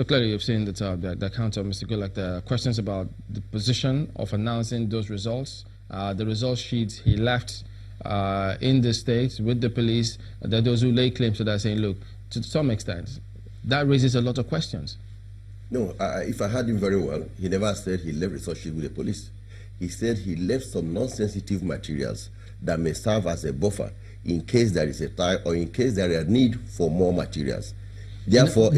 So clearly you've seen the account of Mr. Gulak, the questions about the position of announcing those results, the result sheets he left in the States with the police, that those who lay claims to that saying, look, to some extent, that raises a lot of questions. No, if I heard him very well, he never said he left result sheet with the police. He said he left some non-sensitive materials that may serve as a buffer in case there is a tie or in case there is a need for more materials. Therefore,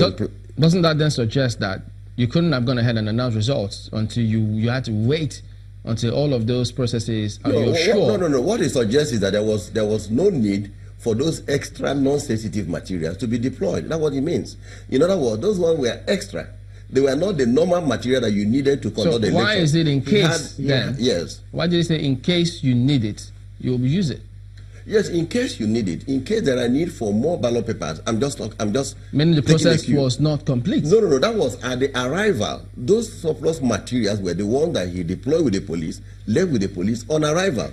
doesn't that then suggest that you couldn't have gone ahead and announced results until you had to wait until all of those processes are sure? No. What it suggests is that there was no need for those extra non-sensitive materials to be deployed. That's what it means. In other words, those ones were extra. They were not the normal material that you needed to conduct the election. So why is it in case then? Yes. Why did he say in case you need it, you'll use it? Yes, in case you need it, in case there are need for more ballot papers. I'm just. Meaning the process was not complete. No. That was at the arrival. Those surplus materials were the ones that he deployed with the police, left with the police on arrival.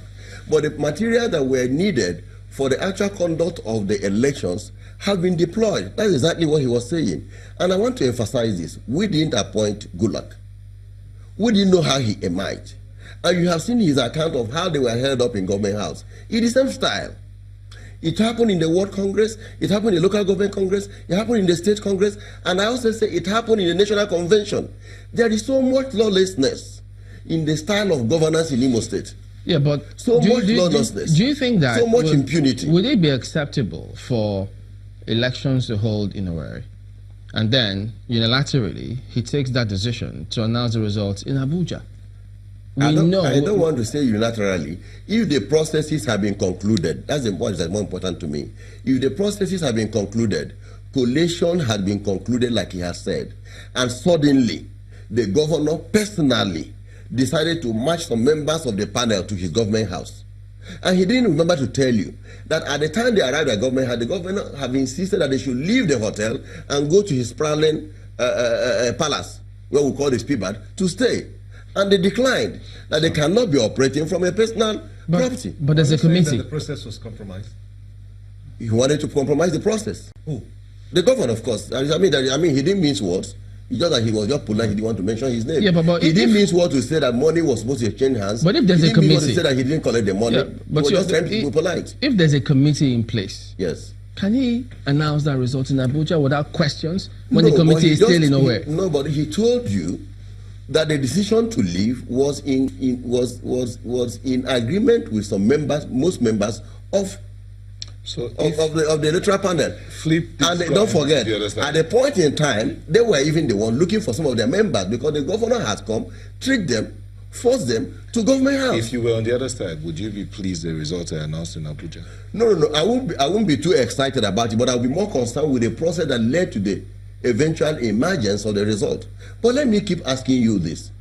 But the material that were needed for the actual conduct of the elections have been deployed. That's exactly what he was saying. And I want to emphasize this: we didn't appoint Gulak. We didn't know how he emerged. And you have seen his account of how they were held up in Government House. In the same style. It happened in the World Congress, it happened in the Local Government Congress, it happened in the State Congress, and I also say it happened in the National Convention. There is so much lawlessness in the style of governance in Imo State. Yeah, but so much lawlessness. Do you think that so much impunity? Would it be acceptable for elections to hold in Owerri, and then unilaterally he takes that decision to announce the results in Abuja? I don't want to say unilaterally. If the processes have been concluded, that's what is more important to me. If the processes have been concluded, collation had been concluded like he has said, and suddenly the governor personally decided to march some members of the panel to his government house. And he didn't remember to tell you that at the time they arrived at government house, the governor had insisted that they should leave the hotel and go to his sprawling palace, where we call the Speedbird, to stay. And they declined that they cannot be operating from a personal property. But there's a committee. The process was compromised. He wanted to compromise the process. Who? The governor, of course. I mean, he didn't mince words. It's just that he was just polite. He didn't want to mention his name. Yeah, but he didn't mince words to say that money was supposed to exchange hands. But if there's a committee, he didn't to say that he didn't collect the money. Yeah, but he was just trying to be polite. If there's a committee in place, yes, can he announce that result in Abuja without questions when the committee is still in nowhere? No, but he told you that the decision to leave was in agreement with some members, most members of the electoral panel. And don't forget, at the point in time, they were even the one looking for some of their members because the governor has come, tricked them, forced them to government house. If you were on the other side, would you be pleased the results are announced in Abuja? No. I won't be too excited about it, but I'll be more concerned with the process that led to the eventual emergence of the result. But let me keep asking you this.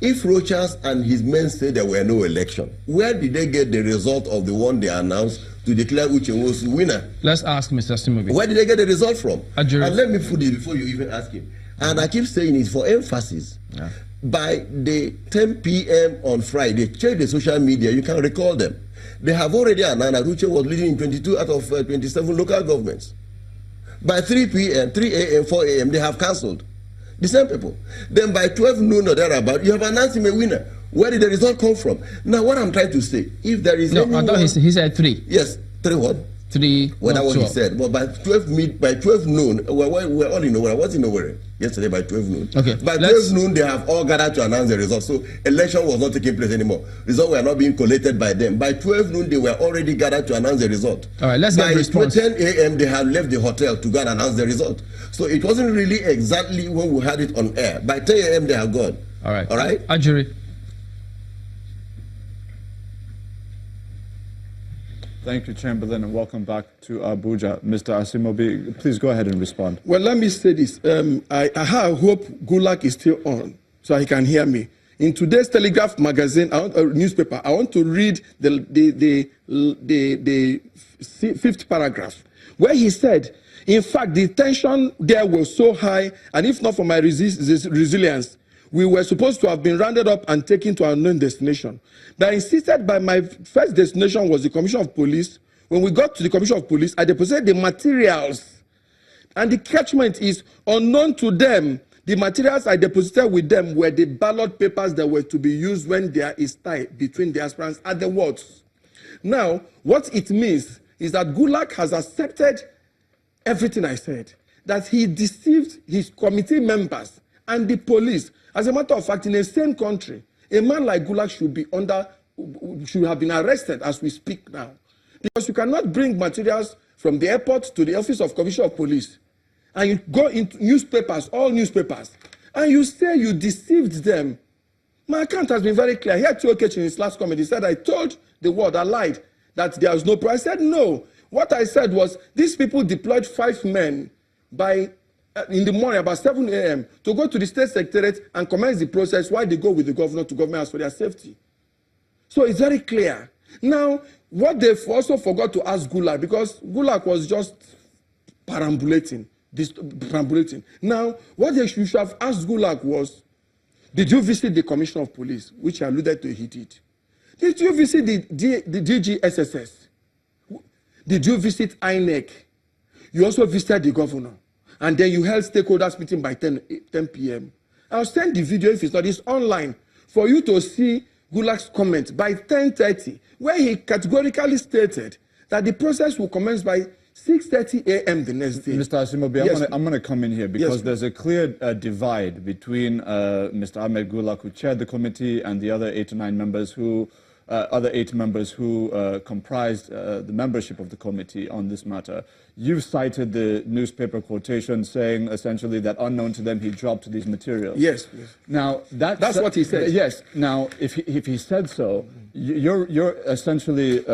If Rochas and his men say there were no election, where did they get the result of the one they announced to declare Uche was winner? Let's ask Mr. Asimobi. Where did they get the result from? And let me put it before you even ask him. And I keep saying it for emphasis. Yeah. By the 10 p.m. on Friday, check the social media, you can recall them. They have already announced that Uche was leading in 22 out of 27 local governments. By 3 p.m., 3 a.m., 4 a.m., they have cancelled. The same people. Then by 12 noon or thereabout, you have announced him a winner. Where did the result come from? Now, what I'm trying to say, if there is I thought he said 3. Yes, 3 what? 3. Well, that's what he said. But by 12 noon, we're all in Owerri. I was in Owerri yesterday by 12 noon. Okay. By 12 noon, they have all gathered to announce the results. So election was not taking place anymore. Results were not being collated by them. By 12 noon, they were already gathered to announce the result. All right, let's get a response. By 10 a.m., they had left the hotel to go and announce the result. So it wasn't really exactly when we had it on air. By 10 a.m., they have gone. All right. All right? Ajuri. Thank you, Chamberlain, and welcome back to Abuja. Mr. Asimobi, please go ahead and respond. Well, let me say this. I hope Gulak is still on, so he can hear me. In today's Telegraph magazine, newspaper, I want to read the 5th paragraph, where he said, in fact, the tension there was so high, and if not for my resilience, we were supposed to have been rounded up and taken to our known destination. But I insisted by my first destination was the Commission of Police. When we got to the Commission of Police, I deposited the materials And the catchment is unknown to them. The materials I deposited with them were the ballot papers that were to be used when there is tie between the aspirants at the wards. Now, what it means is that Gulak has accepted everything I said, that he deceived his committee members and the police. As a matter of fact, in a sane country, a man like Gulak should have been arrested as we speak now. Because you cannot bring materials from the airport to the office of Commissioner of Police and you go into newspapers, all newspapers, and you say you deceived them. My account has been very clear. Here to Ekechi in his last comment, he said, I told the world, I lied, that there was no price. I said, no. What I said was, these people deployed 5 men in the morning, about 7 a.m., to go to the state secretariat and commence the process while they go with the governor to government house for their safety. So it's very clear. Now, what they've also forgot to ask Gulak, because Gulak was just perambulating. Now, what they should have asked Gulak was, did you visit the Commissioner of Police, which I alluded to he did? Did you visit the DGSSS? Did you visit INEC? You also visited the governor. And then you held stakeholders meeting by 10 p.m. I'll send the video, if it's not, it's online, for you to see Gulak's comment by 10:30, where he categorically stated that the process will commence by 6:30 a.m. the next day. Mr. Asimobi, yes. I'm going to come in here because yes, there's a clear divide between Mr. Ahmed Gulak, who chaired the committee, and the other 8 to 9 members who comprised the membership of the committee on this matter. You've cited the newspaper quotation saying essentially that unknown to them he dropped these materials. Yes. Yes. Now that's what he said. Yes. Now, if he said so, you're essentially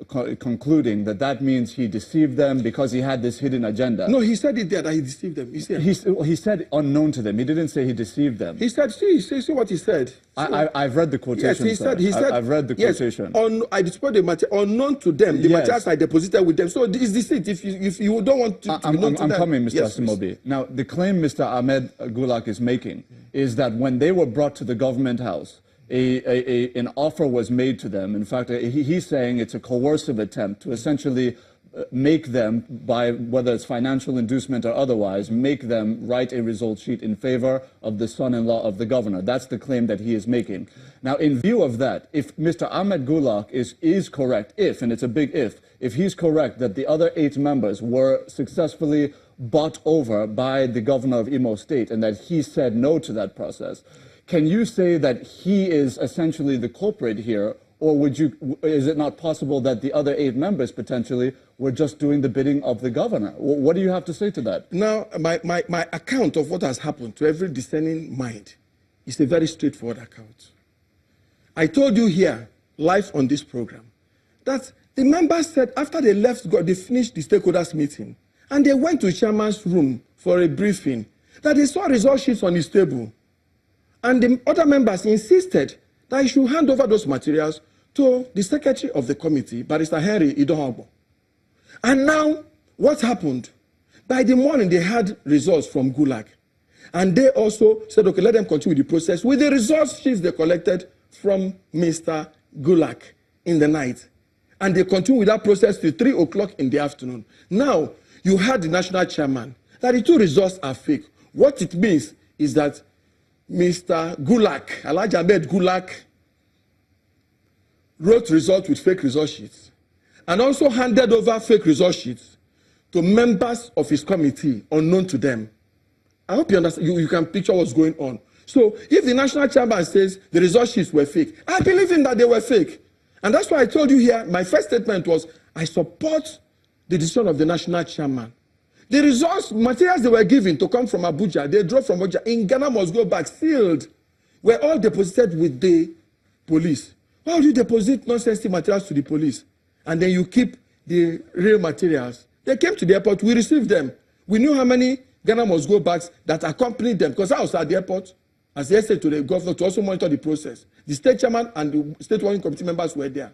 concluding that means he deceived them because he had this hidden agenda. No, he said it there that he deceived them. He said unknown to them. He didn't say he deceived them. He said, see what he said. I've read the quotation. Yes, he said. I've read the quotation. Yes, I displayed the material unknown to them. The materials I deposited with them. So it's deceit. If you don't want to be known to them. I'm coming, Mr. Asimobi. Now, the claim Mr. Ahmed Gulak is making is that when they were brought to the government house, an offer was made to them. In fact, he's saying it's a coercive attempt to essentially make them, by whether it's financial inducement or otherwise, make them write a result sheet in favor of the son-in-law of the governor. That's the claim that he is making. Now, in view of that, if Mr. Ahmed Gulak is correct, and it's a big if he's correct that the other 8 members were successfully bought over by the governor of Imo State and that he said no to that process, can you say that he is essentially the culprit here? Or is it not possible that the other 8 members potentially were just doing the bidding of the governor? What do you have to say to that? Now, my account of what has happened to every discerning mind is a very straightforward account. I told you here, live on this program, that the members said after they left, they finished the stakeholders meeting, and they went to the chairman's room for a briefing, that they saw result sheets on his table. And the other members insisted that he should hand over those materials to the secretary of the committee, Barrister Henry Idohagbo. And now, what happened? By the morning, they had results from Gulak. And they also said, okay, let them continue the process with the results sheets they collected from Mr. Gulak in the night. And they continued with that process till 3 o'clock in the afternoon. Now, you had the national chairman that the 2 results are fake. What it means is that Mr. Gulak, Alhaji Ahmed Gulak, wrote results with fake result sheets and also handed over fake result sheets to members of his committee unknown to them. I hope you understand. You can picture what's going on. So if the national chairman says the result sheets were fake, I believe in that they were fake. And that's why I told you here, my first statement was, I support the decision of the national chairman. The results, materials they were given to come from Abuja, they drove from Abuja, in Ghana must go back, sealed, were all deposited with the police. Why do you deposit non-sensitive materials to the police? And then you keep the real materials. They came to the airport, we received them. We knew how many Ghana must go backs that accompanied them, because I was at the airport, as they said to the governor, to also monitor the process. The state chairman and the state working committee members were there.